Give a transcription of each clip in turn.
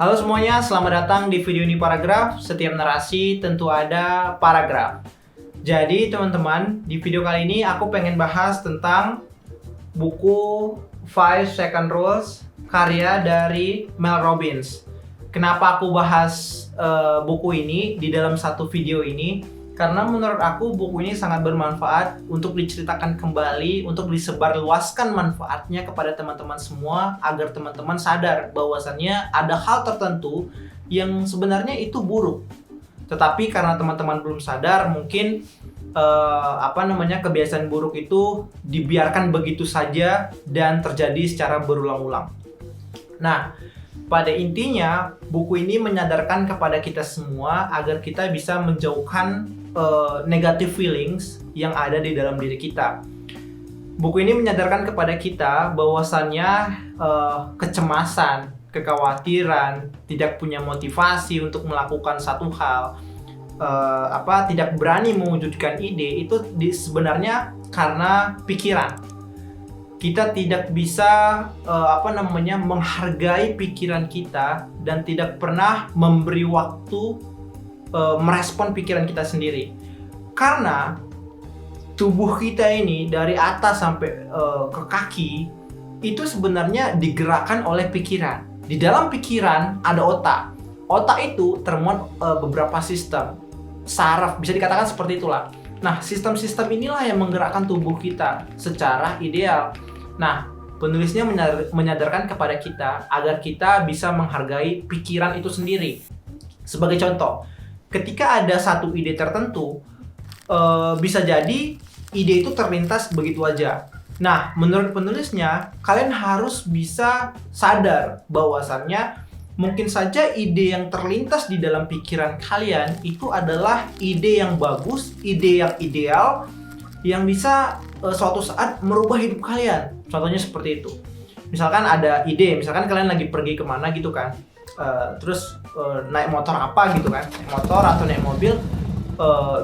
Halo semuanya, selamat datang di video ini paragraf. Setiap narasi tentu ada paragraf. Jadi teman-teman, di video kali ini aku pengen bahas tentang buku 5 Second Rules karya dari Mel Robbins. Kenapa aku bahas buku ini di dalam satu video ini? Karena menurut aku buku ini sangat bermanfaat untuk diceritakan kembali, untuk disebarluaskan manfaatnya kepada teman-teman semua agar teman-teman sadar bahwasannya ada hal tertentu yang sebenarnya itu buruk. Tetapi karena teman-teman belum sadar, mungkin kebiasaan buruk itu dibiarkan begitu saja dan terjadi secara berulang-ulang. Nah, pada intinya, buku ini menyadarkan kepada kita semua agar kita bisa menjauhkan negative feelings yang ada di dalam diri kita. Buku ini menyadarkan kepada kita bahwasannya kecemasan, kekhawatiran, tidak punya motivasi untuk melakukan satu hal, tidak berani mewujudkan ide itu sebenarnya karena pikiran. Kita tidak bisa menghargai pikiran kita dan tidak pernah memberi waktu merespon pikiran kita sendiri. Karena tubuh kita ini dari atas sampai ke kaki itu sebenarnya digerakkan oleh pikiran. Di dalam pikiran ada otak. Otak itu termuat beberapa sistem saraf, bisa dikatakan seperti itulah. Nah, sistem-sistem inilah yang menggerakkan tubuh kita secara ideal. Nah, penulisnya menyadarkan kepada kita agar kita bisa menghargai pikiran itu sendiri. Sebagai contoh, ketika ada satu ide tertentu, bisa jadi ide itu terlintas begitu aja. Nah, menurut penulisnya, kalian harus bisa sadar bahwasannya mungkin saja ide yang terlintas di dalam pikiran kalian itu adalah ide yang bagus, ide yang ideal, yang bisa suatu saat merubah hidup kalian. Contohnya seperti itu. Misalkan ada ide, misalkan kalian lagi pergi kemana gitu kan, terus naik motor apa gitu kan, naik motor atau naik mobil,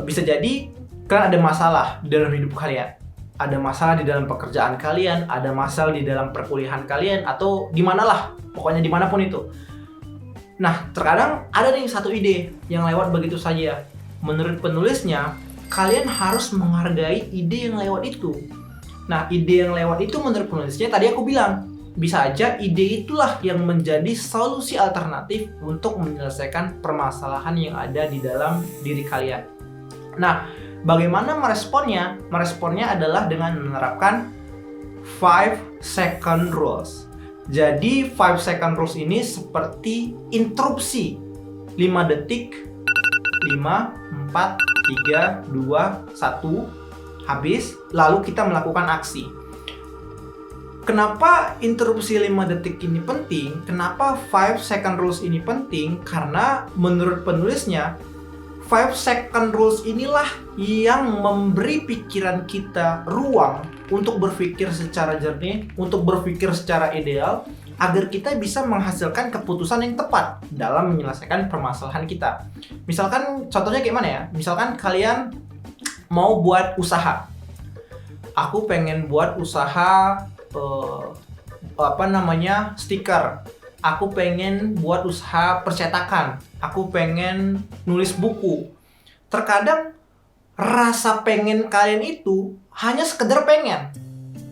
bisa jadi kalian ada masalah di dalam hidup kalian. Ada masalah di dalam pekerjaan kalian, ada masalah di dalam perkuliahan kalian, atau di manalah, pokoknya dimanapun itu. Nah, terkadang ada nih satu ide yang lewat begitu saja. Menurut penulisnya, kalian harus menghargai ide yang lewat itu. Nah, ide yang lewat itu menurut penulisnya tadi aku bilang, bisa aja ide itulah yang menjadi solusi alternatif untuk menyelesaikan permasalahan yang ada di dalam diri kalian. Nah, bagaimana meresponnya? Meresponnya adalah dengan menerapkan 5 second rules. Jadi 5 second rules ini seperti interupsi 5 detik, 5, 4, 3, 2, 1, habis, lalu kita melakukan aksi. Kenapa interupsi 5 detik ini penting? Kenapa 5 second rules ini penting? Karena menurut penulisnya, 5 second rules inilah yang memberi pikiran kita ruang untuk berpikir secara jernih, untuk berpikir secara ideal, agar kita bisa menghasilkan keputusan yang tepat dalam menyelesaikan permasalahan kita. Misalkan contohnya kayak mana ya? Misalkan kalian mau buat usaha. Aku pengen buat usaha stiker. Aku pengen buat usaha percetakan. Aku pengen nulis buku. Terkadang rasa pengen kalian itu hanya sekedar pengen,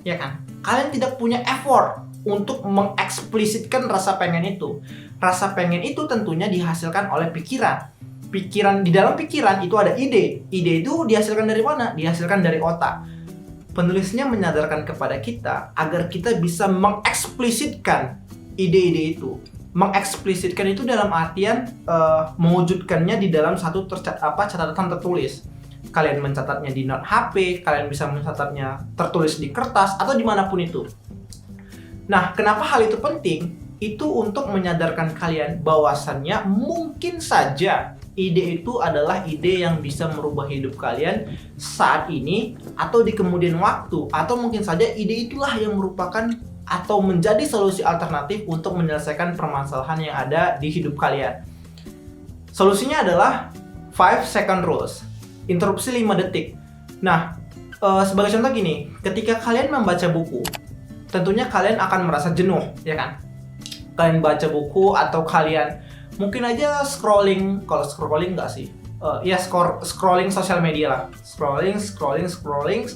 ya kan? Kalian tidak punya effort untuk mengeksplisitkan rasa pengen itu. Rasa pengen itu tentunya dihasilkan oleh pikiran. Di dalam pikiran itu ada ide. Ide itu dihasilkan dari mana? Dihasilkan dari otak. Penulisnya menyadarkan kepada kita agar kita bisa mengeksplisitkan ide-ide itu. Mengeksplisitkan itu dalam artian mewujudkannya di dalam satu catatan tertulis. Kalian mencatatnya di note HP, kalian bisa mencatatnya tertulis di kertas atau dimanapun itu. Nah, kenapa hal itu penting? Itu untuk menyadarkan kalian bahwasannya mungkin saja ide itu adalah ide yang bisa merubah hidup kalian saat ini atau di kemudian waktu, atau mungkin saja ide itulah yang merupakan atau menjadi solusi alternatif untuk menyelesaikan permasalahan yang ada di hidup kalian. Solusinya adalah 5 second rules, interupsi 5 detik. Nah, sebagai contoh gini, ketika kalian membaca buku, tentunya kalian akan merasa jenuh, ya kan? kalian baca buku, atau kalian mungkin aja scrolling. Kalau scrolling nggak sih, scrolling sosial media lah, scrolling,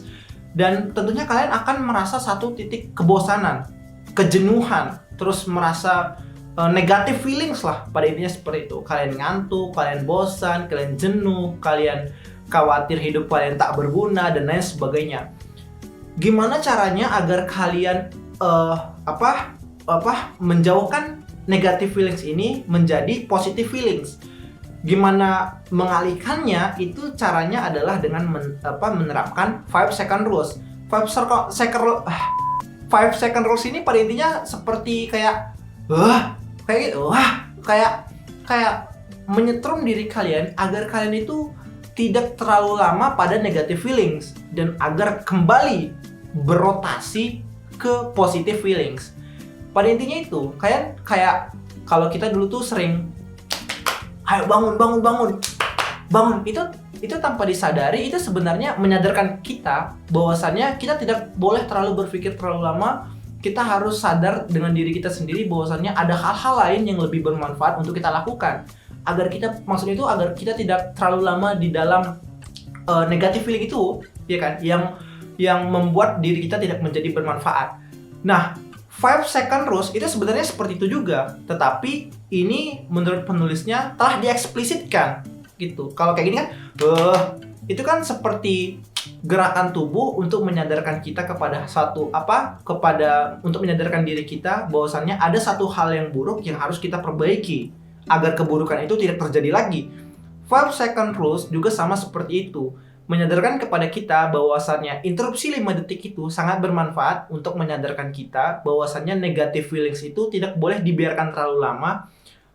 dan tentunya kalian akan merasa satu titik kebosanan, kejenuhan, terus merasa negative feelings lah, pada intinya seperti itu. Kalian ngantuk, kalian bosan, kalian jenuh, kalian khawatir hidup kalian tak berguna, dan lain sebagainya. Gimana caranya agar kalian menjauhkan negative feelings ini menjadi positive feelings? Gimana mengalihkannya? Itu caranya adalah dengan menerapkan 5 second rules. 5 second rules ini pada intinya seperti kayak menyetrum diri kalian agar kalian itu tidak terlalu lama pada negative feelings dan agar kembali berotasi ke positive feelings. Pada intinya itu, kalian kayak kalau kita dulu tuh sering ayo bangun. Itu tanpa disadari itu sebenarnya menyadarkan kita bahwasannya kita tidak boleh terlalu berpikir terlalu lama. Kita harus sadar dengan diri kita sendiri bahwasannya ada hal-hal lain yang lebih bermanfaat untuk kita lakukan. Agar kita tidak terlalu lama di dalam negative feeling itu, ya kan? Yang membuat diri kita tidak menjadi bermanfaat. Nah, 5 second rules itu sebenarnya seperti itu juga, tetapi ini menurut penulisnya telah dieksplisitkan gitu. Kalau kayak gini kan, itu kan seperti gerakan tubuh untuk menyadarkan kita untuk menyadarkan diri kita bahwasannya ada satu hal yang buruk yang harus kita perbaiki agar keburukan itu tidak terjadi lagi. 5 second rules juga sama seperti itu, menyadarkan kepada kita bahwasannya interupsi 5 detik itu sangat bermanfaat untuk menyadarkan kita bahwasannya negative feelings itu tidak boleh dibiarkan terlalu lama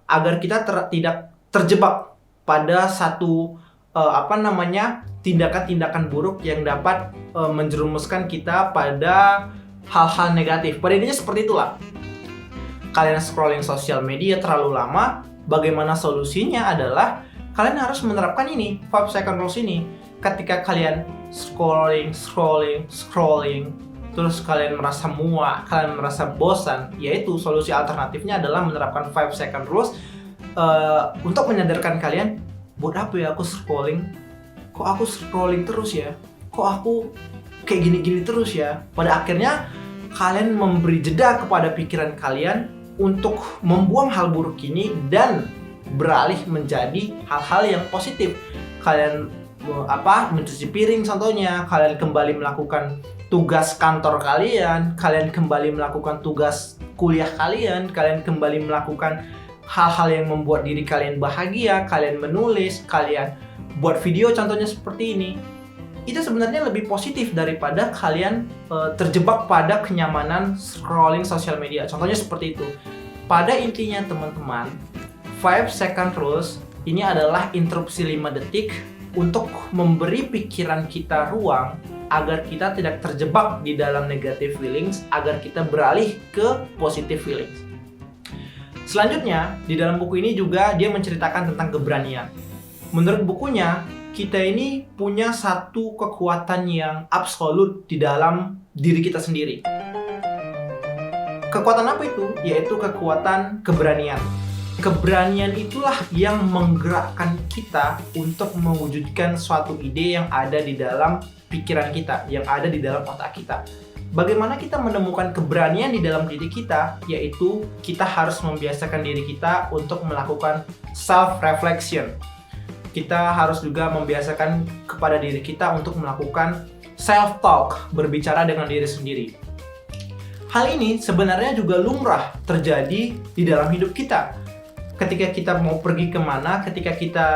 agar kita tidak terjebak pada satu tindakan-tindakan buruk yang dapat menjerumuskan kita pada hal-hal negatif. Pada intinya seperti itulah. Kalian scrolling sosial media terlalu lama, bagaimana solusinya adalah kalian harus menerapkan ini, 5 second rules ini. Ketika kalian scrolling, terus kalian merasa muak, kalian merasa bosan, yaitu solusi alternatifnya adalah menerapkan 5 second rules untuk menyadarkan kalian, buat apa ya aku scrolling? Kok aku scrolling terus ya? Kok aku kayak gini-gini terus ya? Pada akhirnya kalian memberi jeda kepada pikiran kalian untuk membuang hal buruk ini dan beralih menjadi hal-hal yang positif. Kalian mencuci piring contohnya, kalian kembali melakukan tugas kantor kalian kembali melakukan tugas kuliah kalian kembali melakukan hal-hal yang membuat diri kalian bahagia, kalian menulis, kalian buat video contohnya seperti ini. Itu sebenarnya lebih positif daripada kalian terjebak pada kenyamanan scrolling sosial media. Contohnya seperti itu. Pada intinya teman-teman, 5 second rules ini adalah interupsi 5 detik untuk memberi pikiran kita ruang agar kita tidak terjebak di dalam negative feelings, agar kita beralih ke positive feelings. Selanjutnya, di dalam buku ini juga dia menceritakan tentang keberanian. Menurut bukunya, kita ini punya satu kekuatan yang absolut di dalam diri kita sendiri. Kekuatan apa itu? Yaitu kekuatan keberanian. Keberanian itulah yang menggerakkan kita untuk mewujudkan suatu ide yang ada di dalam pikiran kita, yang ada di dalam otak kita. Bagaimana kita menemukan keberanian di dalam diri kita? Yaitu kita harus membiasakan diri kita untuk melakukan self-reflection. Kita harus juga membiasakan kepada diri kita untuk melakukan self-talk, berbicara dengan diri sendiri. Hal ini sebenarnya juga lumrah terjadi di dalam hidup kita. Ketika kita mau pergi kemana,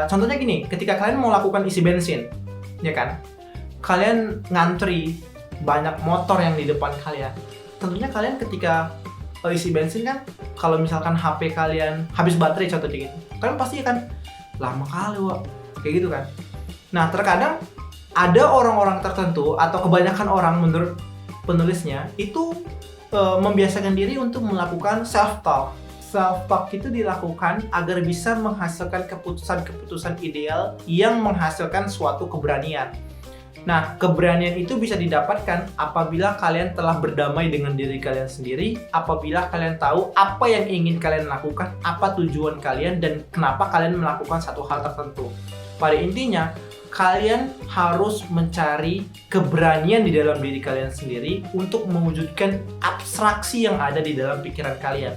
contohnya gini, ketika kalian mau lakukan isi bensin, ya kan? Kalian ngantri, banyak motor yang di depan kalian. Tentunya kalian ketika isi bensin kan, kalau misalkan HP kalian habis baterai contohnya gitu, kalian pasti akan lama kali kayak gitu kan. Nah, terkadang ada orang-orang tertentu atau kebanyakan orang menurut penulisnya itu membiasakan diri untuk melakukan self-talk. Self-talk itu dilakukan agar bisa menghasilkan keputusan-keputusan ideal yang menghasilkan suatu keberanian. Nah, keberanian itu bisa didapatkan apabila kalian telah berdamai dengan diri kalian sendiri, apabila kalian tahu apa yang ingin kalian lakukan, apa tujuan kalian, dan kenapa kalian melakukan satu hal tertentu. Pada intinya, kalian harus mencari keberanian di dalam diri kalian sendiri untuk mewujudkan abstraksi yang ada di dalam pikiran kalian.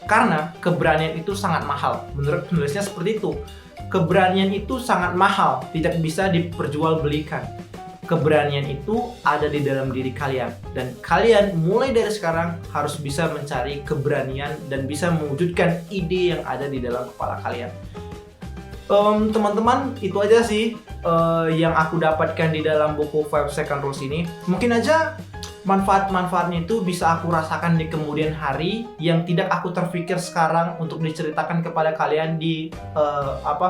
Karena keberanian itu sangat mahal. Menurut penulisnya seperti itu. Keberanian itu sangat mahal, tidak bisa diperjualbelikan. Keberanian itu ada di dalam diri kalian. Dan kalian mulai dari sekarang harus bisa mencari keberanian dan bisa mewujudkan ide yang ada di dalam kepala kalian. Teman-teman, itu aja sih yang aku dapatkan di dalam buku 5 Second Rules ini. Mungkin aja manfaat-manfaatnya itu bisa aku rasakan di kemudian hari yang tidak aku terpikir sekarang untuk diceritakan kepada kalian di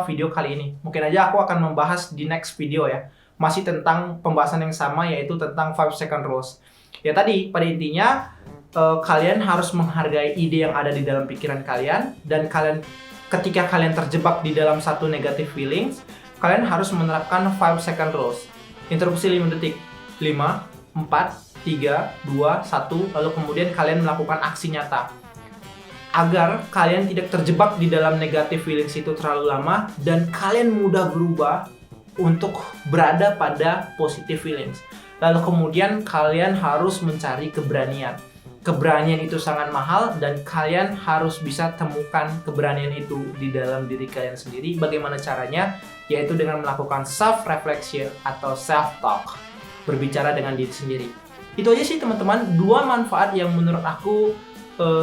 video kali ini. Mungkin aja aku akan membahas di next video ya. Masih tentang pembahasan yang sama, yaitu tentang 5 Second Rules. Ya tadi, pada intinya kalian harus menghargai ide yang ada di dalam pikiran kalian, dan ketika kalian terjebak di dalam satu negative feelings, kalian harus menerapkan 5 Second Rules. Interupsi 5 detik. 5, 4, 3, 2, 1, lalu kemudian kalian melakukan aksi nyata. Agar kalian tidak terjebak di dalam negative feelings itu terlalu lama, dan kalian mudah berubah untuk berada pada positive feelings. Lalu kemudian kalian harus mencari keberanian. Keberanian itu sangat mahal, dan kalian harus bisa temukan keberanian itu di dalam diri kalian sendiri. Bagaimana caranya? Yaitu dengan melakukan self-reflection atau self-talk. Berbicara dengan diri sendiri. Itu aja sih teman-teman, 2 manfaat yang menurut aku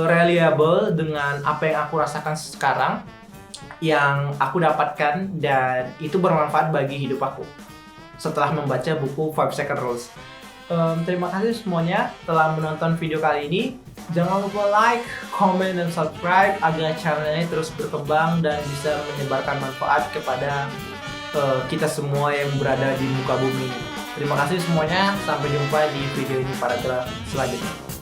reliable dengan apa yang aku rasakan sekarang, yang aku dapatkan, dan itu bermanfaat bagi hidup aku setelah membaca buku 5 Second Rules. Terima kasih semuanya telah menonton video kali ini. Jangan lupa like, comment, dan subscribe agar channel ini terus berkembang dan bisa menyebarkan manfaat kepada kita semua yang berada di muka bumi. Terima kasih semuanya, sampai jumpa di video ini paragraf selanjutnya.